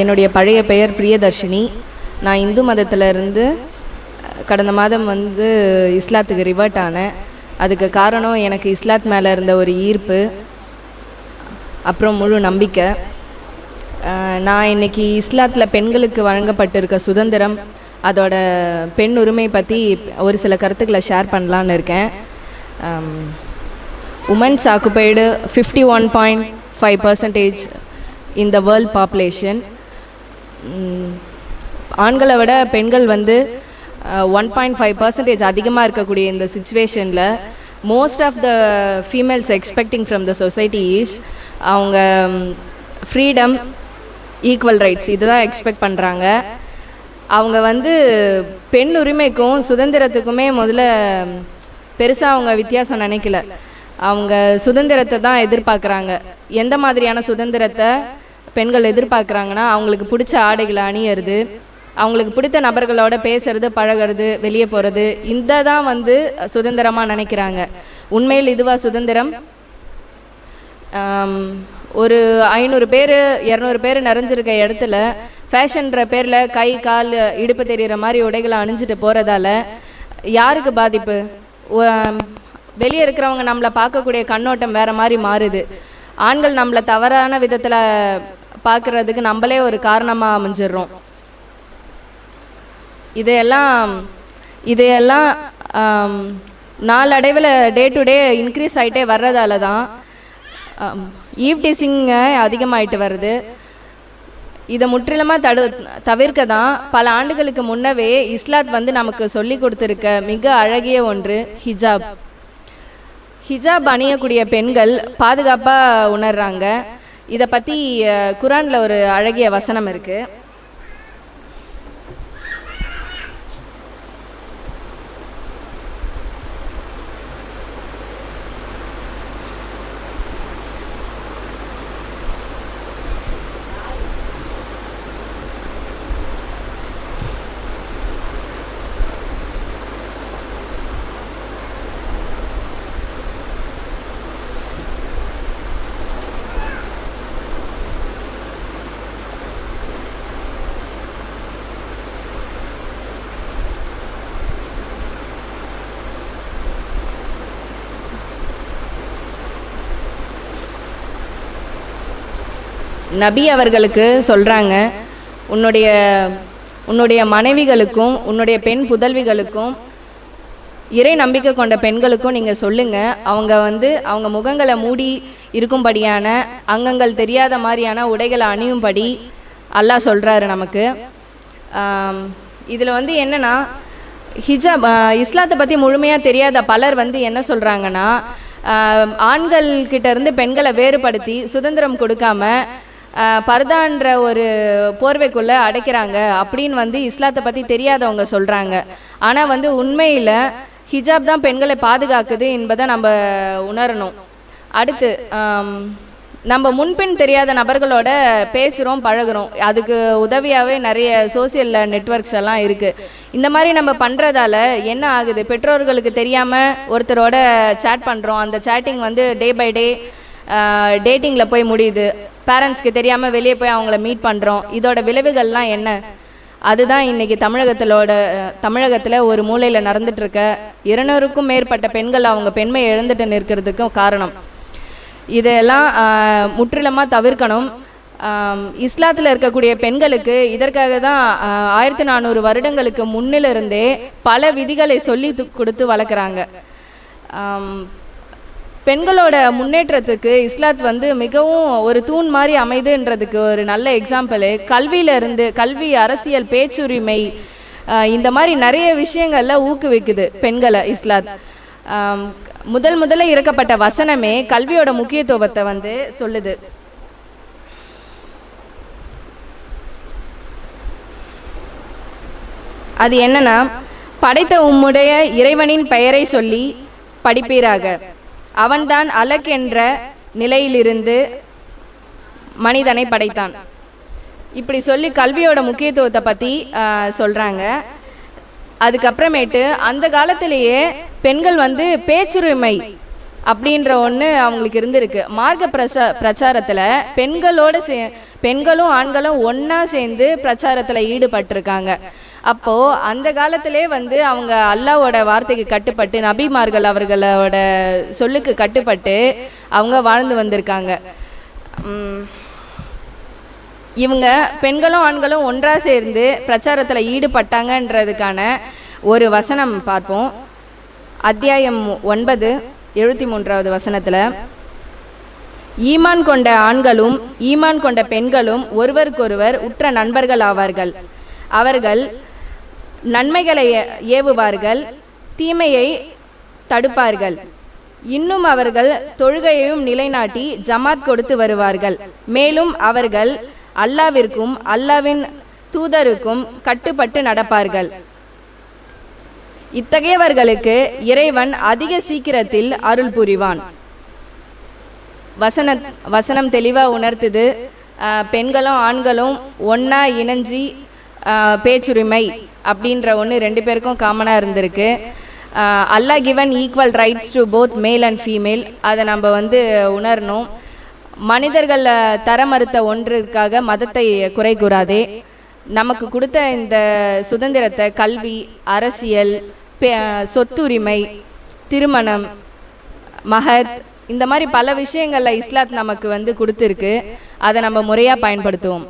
என்னுடைய பழைய பெயர் பிரியதர்ஷினி. நான் இந்து மதத்திலிருந்து கடந்த மாதம் இஸ்லாத்துக்கு ரிவர்ட் ஆனேன். அதுக்கு காரணம் எனக்கு இஸ்லாத் மேலே இருந்த ஒரு ஈர்ப்பு, அப்புறம் முழு நம்பிக்கை. நான் இன்றைக்கி இஸ்லாத்தில் பெண்களுக்கு வழங்கப்பட்டிருக்க சுதந்திரம், அதோட பெண் உரிமை பற்றி ஒரு சில கருத்துக்களை ஷேர் பண்ணலான்னு இருக்கேன். Women's occupied 51.5% in the world population. ஆண்களை விட பெண்கள் 1.5% அதிகமாக இருக்கக்கூடிய இந்த சிச்சுவேஷனில் most of the females expecting from the society is அவங்க ஃப்ரீடம், ஈக்குவல் ரைட்ஸ் இதுதான் எக்ஸ்பெக்ட் பண்ணுறாங்க. அவங்க பெண் உரிமைக்கும் சுதந்திரத்துக்குமே முதல்ல பெருசாக அவங்க வித்தியாசம் நினைக்கல. அவங்க சுதந்திரத்தை தான் எதிர்பார்க்குறாங்க. எந்த மாதிரியான சுதந்திரத்தை பெண்கள் எதிர்பார்க்குறாங்கன்னா, அவங்களுக்கு பிடிச்ச ஆடைகளை அணியறது, அவங்களுக்கு பிடித்த நபர்களோட பேசுறது, பழகிறது, வெளியே போகிறது, இந்த தான் சுதந்திரமாக நினைக்கிறாங்க. உண்மையில் இதுவா சுதந்திரம்? ஒரு 500 பேர் 200 பேர் நிறைஞ்சிருக்க இடத்துல ஃபேஷன்ற பேரில் கை கால் இடுப்பு தெரிகிற மாதிரி உடைகளை அணிஞ்சிட்டு போகிறதால யாருக்கு பாதிப்பு? வெளியே இருக்கிறவங்க நம்மளை பார்க்கக்கூடிய கண்ணோட்டம் வேறு மாதிரி மாறுது. ஆண்கள் நம்மளை தவறான விதத்தில் பார்க்குறதுக்கு நம்மளே ஒரு காரணமாக அமைஞ்சிடுறோம். இதையெல்லாம் நாளடைவில் டே டு டே இன்க்ரீஸ் ஆகிட்டே வர்றதால தான் ஈவ் டீசிங்க அதிகமாகிட்டு வருது. இதை முற்றிலுமாக தவிர்க்க தான் பல ஆண்டுகளுக்கு முன்னவே இஸ்லாத் நமக்கு சொல்லி கொடுத்துருக்க மிக அழகிய ஒன்று ஹிஜாப். ஹிஜாப் அணியக்கூடிய பெண்கள் பாதுகாப்பாக உணர்றாங்க. இதை பற்றி குரானில் ஒரு அழகிய வசனம் இருக்குது. நபி அவர்களுக்கு சொல்கிறாங்க, உன்னுடைய மனைவிகளுக்கும் உன்னுடைய பெண் புதல்விகளுக்கும் இறை நம்பிக்கை கொண்ட பெண்களுக்கும் நீங்கள் சொல்லுங்கள், அவங்க அவங்க முகங்களை மூடி இருக்கும்படியான, அங்கங்கள் தெரியாத மாதிரியான உடைகளை அணியும்படி அல்லாஹ் சொல்கிறாரு நமக்கு. இதில் என்னென்னா, ஹிஜாப் இஸ்லாத்தை பற்றி முழுமையாக தெரியாத பலர் என்ன சொல்கிறாங்கன்னா, ஆண்கள் கிட்ட இருந்து பெண்களை வேறுபடுத்தி சுதந்திரம் கொடுக்காம பர்தான்ற ஒரு போர்வைக்குள்ளே அடைக்கிறாங்க அப்படின்னு இஸ்லாத்தை பற்றி தெரியாதவங்க சொல்கிறாங்க. ஆனால் உண்மையில் ஹிஜாப் தான் பெண்களை பாதுகாக்குது என்பதை நம்ம உணரணும். அடுத்து நம்ம முன்பின் தெரியாத நபர்களோட பேசுகிறோம், பழகிறோம். அதுக்கு உதவியாகவே நிறைய சோசியல் நெட்வொர்க்ஸ் எல்லாம் இருக்குது. இந்த மாதிரி நம்ம பண்ணுறதால என்ன ஆகுது? பெற்றோர்களுக்கு தெரியாமல் ஒருத்தரோட சேட் பண்ணுறோம். அந்த சேட்டிங் டே பை டே டேட்டிங்கில் போய் முடியுது. பேரண்ட்ஸ்க்கு தெரியாமல் வெளியே போய் அவங்கள மீட் பண்ணுறோம். இதோட விளைவுகள்லாம் என்ன? அதுதான் இன்றைக்கி தமிழகத்தில் ஒரு மூலையில் நடந்துட்டுருக்க 200க்கும் மேற்பட்ட பெண்கள் அவங்க பெண்மையை இழந்துட்டு நிற்கிறதுக்கும் காரணம். இதெல்லாம் முற்றிலுமாக தவிர்க்கணும். இஸ்லாத்தில் இருக்கக்கூடிய பெண்களுக்கு இதற்காக தான் 1400 வருடங்களுக்கு முன்னிலிருந்தே பல விதிகளை சொல்லி கொடுத்து வளர்க்குறாங்க. பெண்களோட முன்னேற்றத்துக்கு இஸ்லாத் மிகவும் ஒரு தூண் மாதிரி அமைதுன்றதுக்கு ஒரு நல்ல எக்ஸாம்பிள் கல்வியிலிருந்து, கல்வி, அரசியல், பேச்சுரிமை, இந்த மாதிரி நிறைய விஷயங்கள்ல ஊக்குவிக்குது பெண்களை இஸ்லாத். முதல்ல இறக்கப்பட்ட வசனமே கல்வியோட முக்கியத்துவத்தை சொல்லுது. அது என்னன்னா, படைத்த உம்முடைய இறைவனின் பெயரை சொல்லி படிப்பீராக, அவன்தான் அலக் என்ற நிலையிலிருந்து மனிதனை படைத்தான். இப்படி சொல்லி கல்வியோட முக்கியத்துவத்தை பற்றி சொல்கிறாங்க. அதுக்கப்புறமேட்டு அந்த காலத்திலேயே பெண்கள் பேச்சுரிமை அப்படின்ற ஒன்று அவங்களுக்கு இருந்திருக்கு. மார்க்க பிரச்சாரத்தில் பெண்களும் ஆண்களும் ஒன்றா சேர்ந்து பிரச்சாரத்தில் ஈடுபட்டிருக்காங்க. அப்போது அந்த காலத்திலே வந்து அவங்க அல்லாவோட வார்த்தைக்கு கட்டுப்பட்டு நபிமார்கள் அவர்களோட சொல்லுக்கு கட்டுப்பட்டு அவங்க வாழ்ந்து வந்திருக்காங்க. இவங்க பெண்களும் ஆண்களும் ஒன்றா சேர்ந்து பிரச்சாரத்தில் ஈடுபட்டாங்கன்றதுக்கான ஒரு வசனம் பார்ப்போம். அத்தியாயம் 9:73 வசனத்தில், ஈமான் கொண்ட ஆண்களும் ஈமான் கொண்ட பெண்களும் ஒருவருக்கொருவர் உற்ற நண்பர்கள் ஆவார்கள். அவர்கள் நன்மைகளை ஏவுவார்கள், தீமையை தடுப்பார்கள். இன்னும் அவர்கள் தொழுகையையும் நிலைநாட்டி ஜமாத் கொடுத்து வருவார்கள். மேலும் அவர்கள் அல்லாவிற்கும் அல்லாவின் தூதருக்கும் கட்டுப்பட்டு நடப்பார்கள். இத்தகையவர்களுக்கு இறைவன் அதிக சீக்கிரத்தில் அருள் புரிவான். வசனம் தெளிவாக உணர்த்துது. பெண்களும் ஆண்களும் ஒன்றா இணைஞ்சி பேச்சுரிமை அப்படின்ற ஒன்று 2 பேருக்கும் காமனாக இருந்திருக்கு. அல்லாஹ் given equal rights to both male and female. அதை நம்ம வந்து உணரணும். மனிதர்கள் தர மறுத்த ஒன்றிற்காக மதத்தை குறை கூறாதே. நமக்கு கொடுத்த இந்த சுதந்திரத்தை கல்வி, அரசியல், சொத்துரிமை, திருமணம், மஹத், இந்த மாதிரி பல விஷயங்கள்ல இஸ்லாத் நமக்கு வந்து கொடுத்துருக்கு. அதை நம்ம முறையாக பயன்படுத்துவோம்.